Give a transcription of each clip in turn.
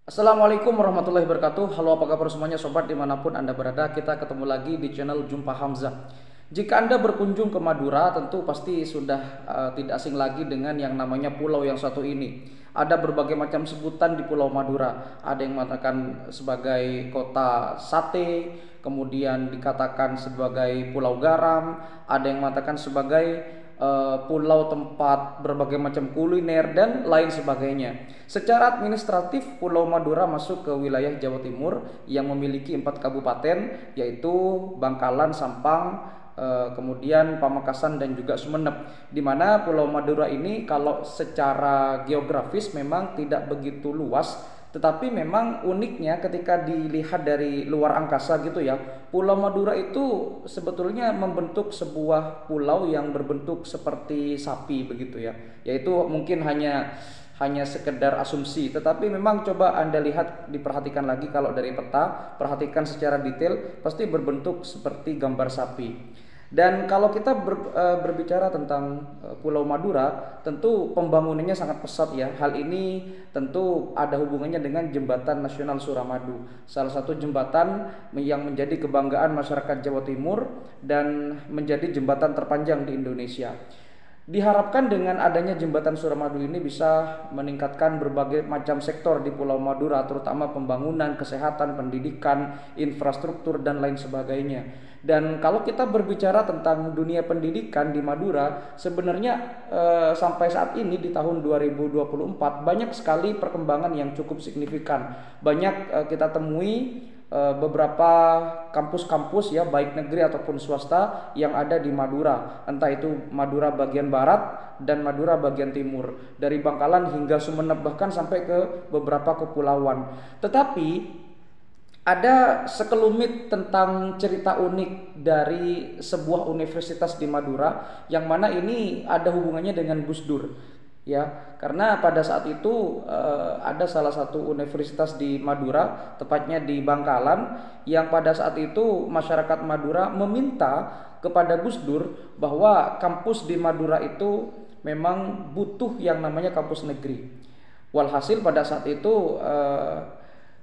Assalamualaikum warahmatullahi wabarakatuh. Halo, apa kabar semuanya sobat dimanapun Anda berada. Kita ketemu lagi di channel Jumpa Hamzah. Jika Anda berkunjung ke Madura, tentu pasti sudah tidak asing lagi dengan yang namanya pulau yang satu ini. Ada berbagai macam sebutan di Pulau Madura. Ada yang mengatakan sebagai kota sate, kemudian dikatakan sebagai pulau garam, ada yang mengatakan sebagai pulau tempat berbagai macam kuliner dan lain sebagainya. Secara administratif, Pulau Madura masuk ke wilayah Jawa Timur yang memiliki 4 kabupaten, yaitu Bangkalan, Sampang, kemudian Pamekasan dan juga Sumeneb. Di mana Pulau Madura ini kalau secara geografis memang tidak begitu luas, tetapi memang uniknya ketika dilihat dari luar angkasa gitu ya, Pulau Madura itu sebetulnya membentuk sebuah pulau yang berbentuk seperti sapi begitu ya. Yaitu mungkin hanya sekedar asumsi, tetapi memang coba Anda lihat, diperhatikan lagi kalau dari peta, perhatikan secara detail, pasti berbentuk seperti gambar sapi. Dan kalau kita berbicara tentang Pulau Madura, tentu pembangunannya sangat pesat ya. Hal ini tentu ada hubungannya dengan Jembatan Nasional Suramadu, salah satu jembatan yang menjadi kebanggaan masyarakat Jawa Timur dan menjadi jembatan terpanjang di Indonesia. Diharapkan dengan adanya jembatan Suramadu ini bisa meningkatkan berbagai macam sektor di Pulau Madura, terutama pembangunan, kesehatan, pendidikan, infrastruktur, dan lain sebagainya. Dan kalau kita berbicara tentang dunia pendidikan di Madura, sebenarnya sampai saat ini di tahun 2024 banyak sekali perkembangan yang cukup signifikan. Banyak kita temui beberapa kampus-kampus ya, baik negeri ataupun swasta yang ada di Madura, entah itu Madura bagian barat dan Madura bagian timur, dari Bangkalan hingga Sumeneb, bahkan sampai ke beberapa kepulauan. Tetapi ada sekelumit tentang cerita unik dari sebuah universitas di Madura, yang mana ini ada hubungannya dengan Gus Dur. Ya, karena pada saat itu ada salah satu universitas di Madura, tepatnya di Bangkalan, yang pada saat itu masyarakat Madura meminta kepada Gus Dur bahwa kampus di Madura itu memang butuh yang namanya kampus negeri. Walhasil pada saat itu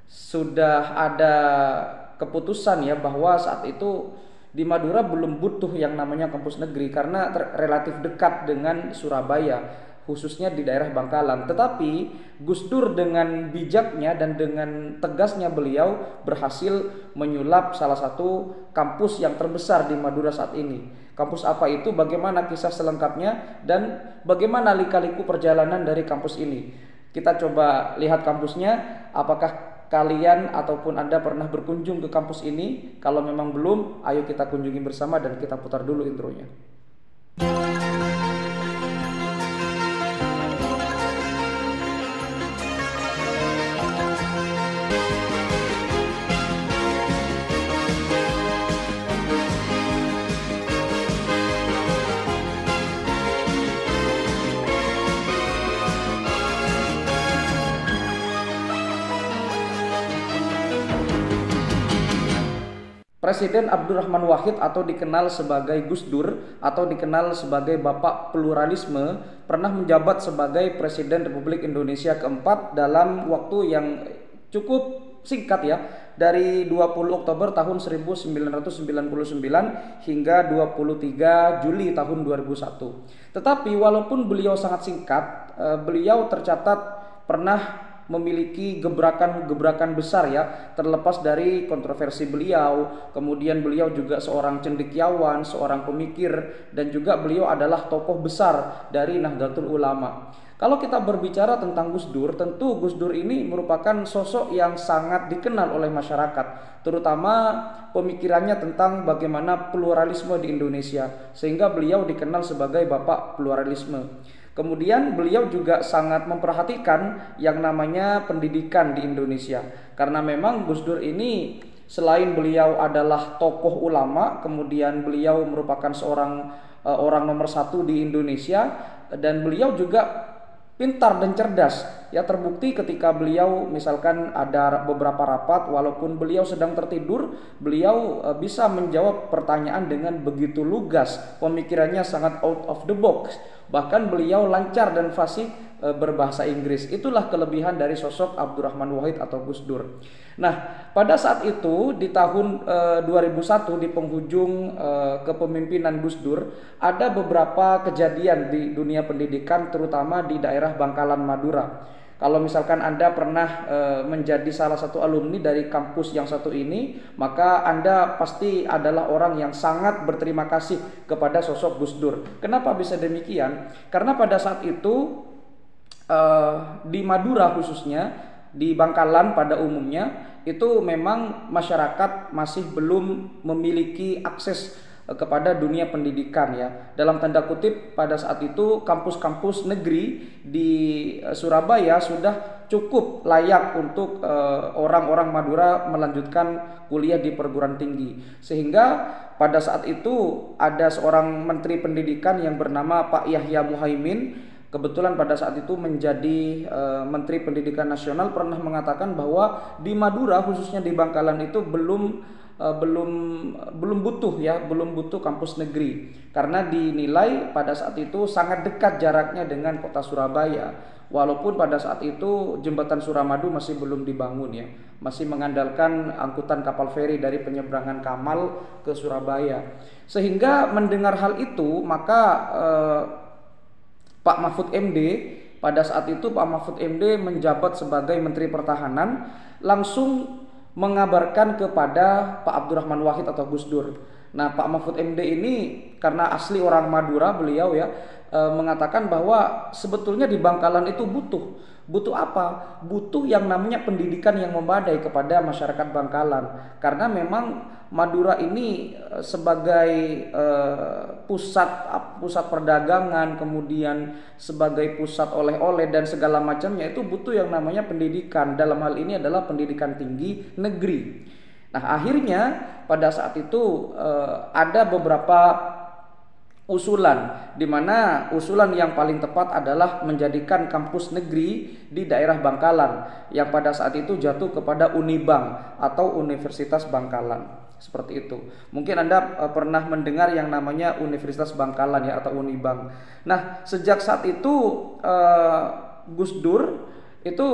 sudah ada keputusan ya, bahwa saat itu di Madura belum butuh yang namanya kampus negeri karena relatif dekat dengan Surabaya, khususnya di daerah Bangkalan. Tetapi Gus Dur dengan bijaknya dan dengan tegasnya beliau berhasil menyulap salah satu kampus yang terbesar di Madura saat ini. Kampus apa itu, bagaimana kisah selengkapnya, dan bagaimana lika-liku perjalanan dari kampus ini. Kita coba lihat kampusnya. Apakah kalian ataupun Anda pernah berkunjung ke kampus ini? Kalau memang belum, ayo kita kunjungi bersama dan kita putar dulu intronya. Presiden Abdurrahman Wahid atau dikenal sebagai Gus Dur atau dikenal sebagai Bapak Pluralisme pernah menjabat sebagai Presiden Republik Indonesia keempat dalam waktu yang cukup singkat ya, dari 20 Oktober tahun 1999 hingga 23 Juli tahun 2001. Tetapi walaupun beliau sangat singkat, beliau tercatat pernah memiliki gebrakan-gebrakan besar ya, terlepas dari kontroversi beliau. Kemudian beliau juga seorang cendekiawan, seorang pemikir, dan juga beliau adalah tokoh besar dari Nahdlatul Ulama. Kalau kita berbicara tentang Gus Dur, tentu Gus Dur ini merupakan sosok yang sangat dikenal oleh masyarakat, terutama pemikirannya tentang bagaimana pluralisme di Indonesia, sehingga beliau dikenal sebagai Bapak Pluralisme. Kemudian beliau juga sangat memperhatikan yang namanya pendidikan di Indonesia, karena memang Gus Dur ini selain beliau adalah tokoh ulama, kemudian beliau merupakan seorang orang nomor satu di Indonesia, dan beliau juga pintar dan cerdas ya. Terbukti ketika beliau misalkan ada beberapa rapat, walaupun beliau sedang tertidur, beliau bisa menjawab pertanyaan dengan begitu lugas. Pemikirannya sangat out of the box. Bahkan beliau lancar dan fasih berbahasa Inggris. Itulah kelebihan dari sosok Abdurrahman Wahid atau Gus Dur. Nah, pada saat itu di tahun 2001 di penghujung kepemimpinan Gus Dur, ada beberapa kejadian di dunia pendidikan terutama di daerah Bangkalan, Madura. Kalau misalkan Anda pernah menjadi salah satu alumni dari kampus yang satu ini, maka Anda pasti adalah orang yang sangat berterima kasih kepada sosok Gus Dur. Kenapa bisa demikian? Karena pada saat itu di Madura khususnya, di Bangkalan pada umumnya, itu memang masyarakat masih belum memiliki akses kepada dunia pendidikan ya. Dalam tanda kutip pada saat itu kampus-kampus negeri di Surabaya sudah cukup layak untuk orang-orang Madura melanjutkan kuliah di perguruan tinggi. Sehingga pada saat itu ada seorang menteri pendidikan yang bernama Pak Yahya Muhaimin, kebetulan pada saat itu menjadi Menteri Pendidikan Nasional, pernah mengatakan bahwa di Madura khususnya di Bangkalan itu belum butuh kampus negeri karena dinilai pada saat itu sangat dekat jaraknya dengan kota Surabaya. Walaupun pada saat itu jembatan Suramadu masih belum dibangun ya, masih mengandalkan angkutan kapal feri dari penyeberangan Kamal ke Surabaya. Sehingga mendengar hal itu maka Pak Mahfud MD, pada saat itu Pak Mahfud MD menjabat sebagai Menteri Pertahanan, langsung mengabarkan kepada Pak Abdurrahman Wahid atau Gus Dur. Nah, Pak Mahfud MD ini karena asli orang Madura beliau ya mengatakan bahwa sebetulnya di Bangkalan itu butuh apa? Butuh yang namanya pendidikan yang memadai kepada masyarakat Bangkalan. Karena memang Madura ini sebagai pusat perdagangan, kemudian sebagai pusat oleh-oleh dan segala macamnya, itu butuh yang namanya pendidikan. Dalam hal ini adalah pendidikan tinggi negeri. Nah, akhirnya pada saat itu ada beberapa usulan, di mana usulan yang paling tepat adalah menjadikan kampus negeri di daerah Bangkalan yang pada saat itu jatuh kepada Unibang atau Universitas Bangkalan. Seperti itu. Mungkin Anda pernah mendengar yang namanya Universitas Bangkalan ya, atau Unibang. Nah, sejak saat itu Gus Dur itu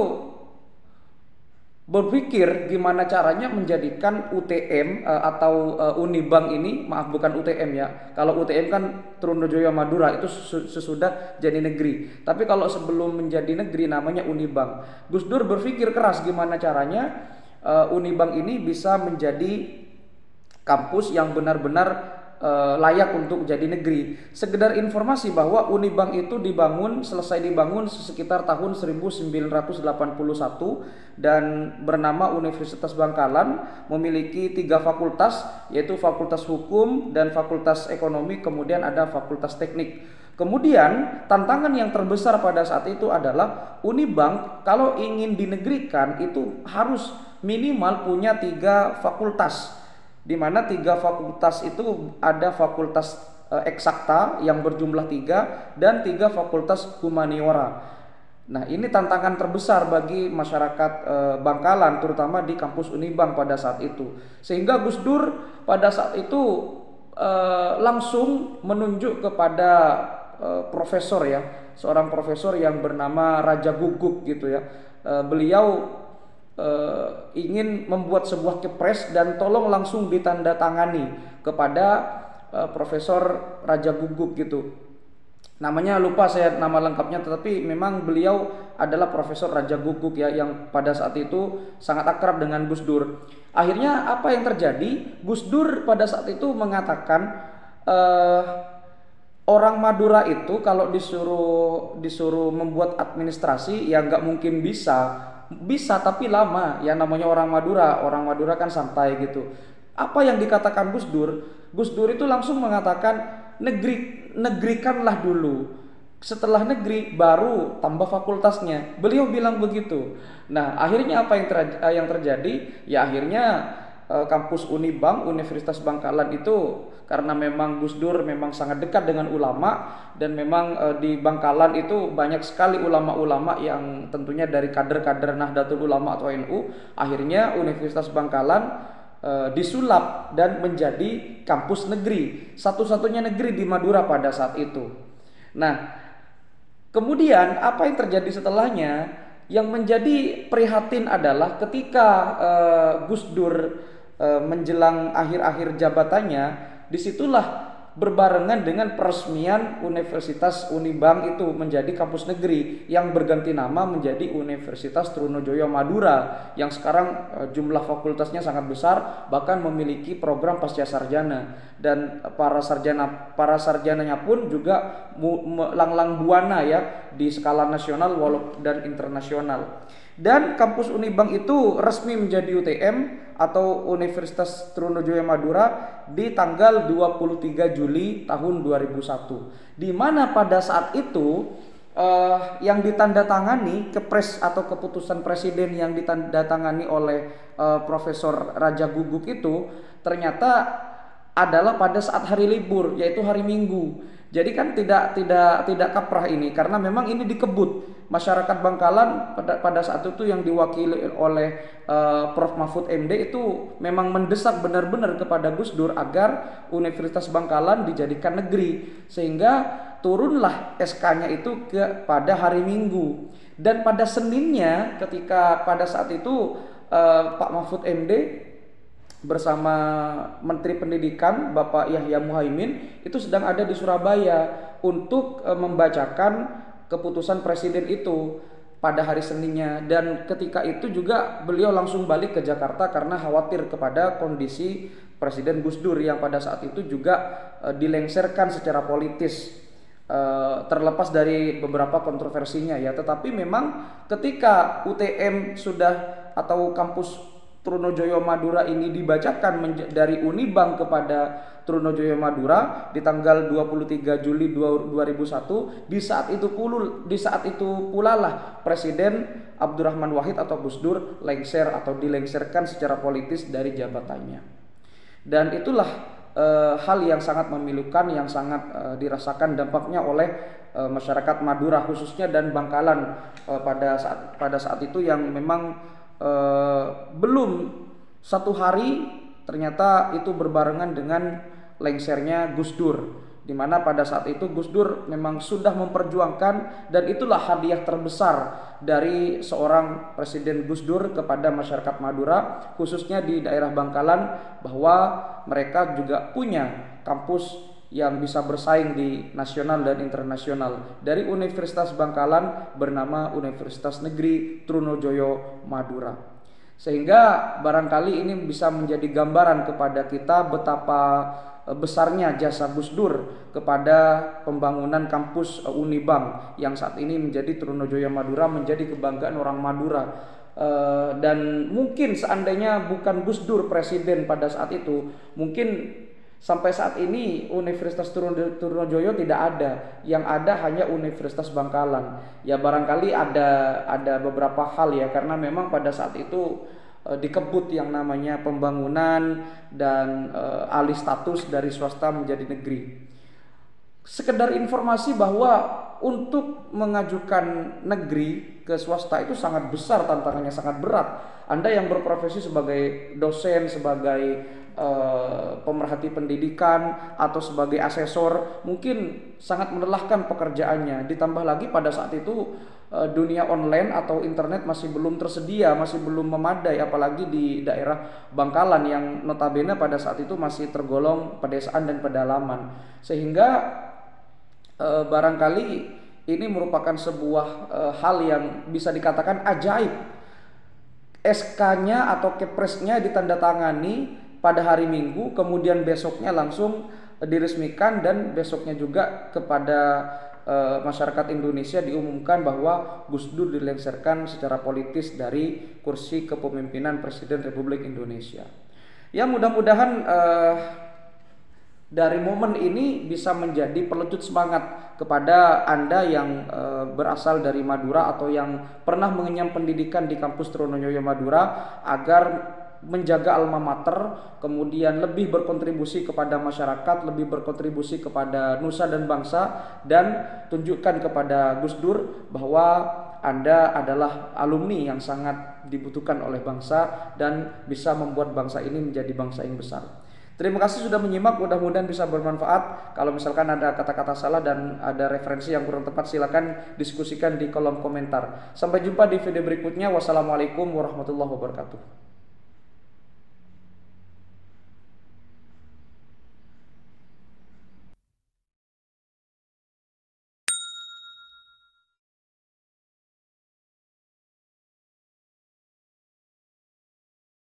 berpikir gimana caranya menjadikan UTM atau Unibang ini, maaf bukan UTM ya. Kalau UTM kan Trunojoyo Madura, itu sesudah jadi negeri. Tapi kalau sebelum menjadi negeri namanya Unibang. Gus Dur berpikir keras gimana caranya Unibang ini bisa menjadi kampus yang benar-benar layak untuk jadi negeri. Sekedar informasi bahwa Unibang itu selesai dibangun sekitar tahun 1981 dan bernama Universitas Bangkalan, memiliki 3 fakultas, yaitu Fakultas Hukum dan Fakultas Ekonomi, kemudian ada Fakultas Teknik. Kemudian tantangan yang terbesar pada saat itu adalah Unibang kalau ingin dinegrikan itu harus minimal punya 3 fakultas, di mana 3 fakultas itu ada fakultas eksakta yang berjumlah 3 dan 3 fakultas humaniora. Nah, ini tantangan terbesar bagi masyarakat Bangkalan, terutama di kampus Unibang pada saat itu. Sehingga Gus Dur pada saat itu langsung menunjuk kepada profesor ya, seorang profesor yang bernama Raja Guguk gitu ya. Beliau ingin membuat sebuah kepres dan tolong langsung ditandatangani kepada Profesor Raja Guguk gitu. Namanya lupa saya nama lengkapnya, tetapi memang beliau adalah Profesor Raja Guguk ya, yang pada saat itu sangat akrab dengan Gus Dur. Akhirnya apa yang terjadi? Gus Dur pada saat itu mengatakan orang Madura itu kalau disuruh membuat administrasi ya nggak mungkin bisa tapi lama. Ya namanya orang Madura kan santai gitu. Apa yang dikatakan Gus Dur? Gus Dur itu langsung mengatakan negerikanlah dulu. Setelah negeri baru tambah fakultasnya. Beliau bilang begitu. Nah, akhirnya apa yang terjadi? Ya akhirnya kampus Unibang, Universitas Bangkalan itu, karena memang Gus Dur memang sangat dekat dengan ulama, dan memang di Bangkalan itu banyak sekali ulama-ulama yang tentunya dari kader-kader Nahdlatul Ulama atau NU. Akhirnya Universitas Bangkalan disulap dan menjadi kampus negeri, satu-satunya negeri di Madura pada saat itu. Nah, Kemudian apa yang terjadi setelahnya? Yang menjadi prihatin adalah ketika Gus Dur menjelang akhir-akhir jabatannya, disitulah berbarengan dengan peresmian Universitas Unibang itu menjadi kampus negeri yang berganti nama menjadi Universitas Trunojoyo Madura, yang sekarang jumlah fakultasnya sangat besar, bahkan memiliki program pasca sarjana, dan para sarjananya pun juga lang-lang buana ya di skala nasional dan internasional. Dan kampus Unibang itu resmi menjadi UTM atau Universitas Trunojoyo Madura di tanggal 23 Juli tahun 2001, di mana pada saat itu yang ditandatangani kepres atau keputusan presiden yang ditandatangani oleh Profesor Raja Guguk itu ternyata adalah pada saat hari libur, yaitu hari Minggu. Jadi kan tidak kaprah ini, karena memang ini dikebut. Masyarakat Bangkalan pada saat itu yang diwakili oleh Prof Mahfud MD itu memang mendesak benar-benar kepada Gus Dur agar Universitas Bangkalan dijadikan negeri, sehingga turunlah SK-nya itu pada hari Minggu. Dan pada Seninnya, ketika pada saat itu Pak Mahfud MD bersama Menteri Pendidikan Bapak Yahya Muhaimin itu sedang ada di Surabaya untuk membacakan keputusan presiden itu pada hari Seninnya. Dan ketika itu juga beliau langsung balik ke Jakarta karena khawatir kepada kondisi Presiden Gus Dur yang pada saat itu juga dilengsarkan secara politis, terlepas dari beberapa kontroversinya ya. Tetapi memang ketika UTM sudah atau kampus Trunojoyo Madura ini dibacakan dari Unibang kepada Trunojoyo Madura di tanggal 23 Juli 2001, di saat itu pula lah Presiden Abdurrahman Wahid atau Gus Dur lengser atau dilengsarkan secara politis dari jabatannya. Dan itulah hal yang sangat memilukan, yang sangat dirasakan dampaknya oleh masyarakat Madura khususnya dan Bangkalan pada saat itu, yang memang belum satu hari ternyata itu berbarengan dengan lengsernya Gus Dur, di mana pada saat itu Gus Dur memang sudah memperjuangkan, dan itulah hadiah terbesar dari seorang Presiden Gus Dur kepada masyarakat Madura khususnya di daerah Bangkalan, bahwa mereka juga punya kampus yang bisa bersaing di nasional dan internasional. Dari Universitas Bangkalan bernama Universitas Negeri Trunojoyo Madura. Sehingga barangkali ini bisa menjadi gambaran kepada kita betapa besarnya jasa Gus Dur kepada pembangunan kampus Unibang yang saat ini menjadi Trunojoyo Madura, menjadi kebanggaan orang Madura. Dan mungkin seandainya bukan Gus Dur presiden pada saat itu, mungkin sampai saat ini Universitas Trunojoyo tidak ada, yang ada hanya Universitas Bangkalan. Ya barangkali ada beberapa hal ya, karena memang pada saat itu dikebut yang namanya pembangunan dan alih status dari swasta menjadi negeri. Sekedar informasi bahwa untuk mengajukan negeri ke swasta itu sangat besar tantangannya, sangat berat. Anda yang berprofesi sebagai dosen, sebagai pemerhati pendidikan atau sebagai asesor mungkin sangat melelahkan pekerjaannya. Ditambah lagi pada saat itu dunia online atau internet masih belum tersedia, masih belum memadai, apalagi di daerah Bangkalan yang notabene pada saat itu masih tergolong pedesaan dan pedalaman. Sehingga barangkali ini merupakan sebuah hal yang bisa dikatakan ajaib. SK-nya atau kepresnya ditandatangani pada hari Minggu, kemudian besoknya langsung diresmikan, dan besoknya juga kepada masyarakat Indonesia diumumkan bahwa Gus Dur dilengsarkan secara politis dari kursi kepemimpinan Presiden Republik Indonesia. Ya mudah-mudahan dari momen ini bisa menjadi pelecut semangat kepada Anda yang berasal dari Madura atau yang pernah mengenyam pendidikan di kampus Trunojoyo Madura, agar menjaga alma mater, kemudian lebih berkontribusi kepada masyarakat, lebih berkontribusi kepada nusa dan bangsa, dan tunjukkan kepada Gus Dur bahwa Anda adalah alumni yang sangat dibutuhkan oleh bangsa dan bisa membuat bangsa ini menjadi bangsa yang besar. Terima kasih sudah menyimak, mudah-mudahan bisa bermanfaat. Kalau misalkan ada kata-kata salah dan ada referensi yang kurang tepat, silakan diskusikan di kolom komentar. Sampai jumpa di video berikutnya. Wassalamualaikum warahmatullahi wabarakatuh.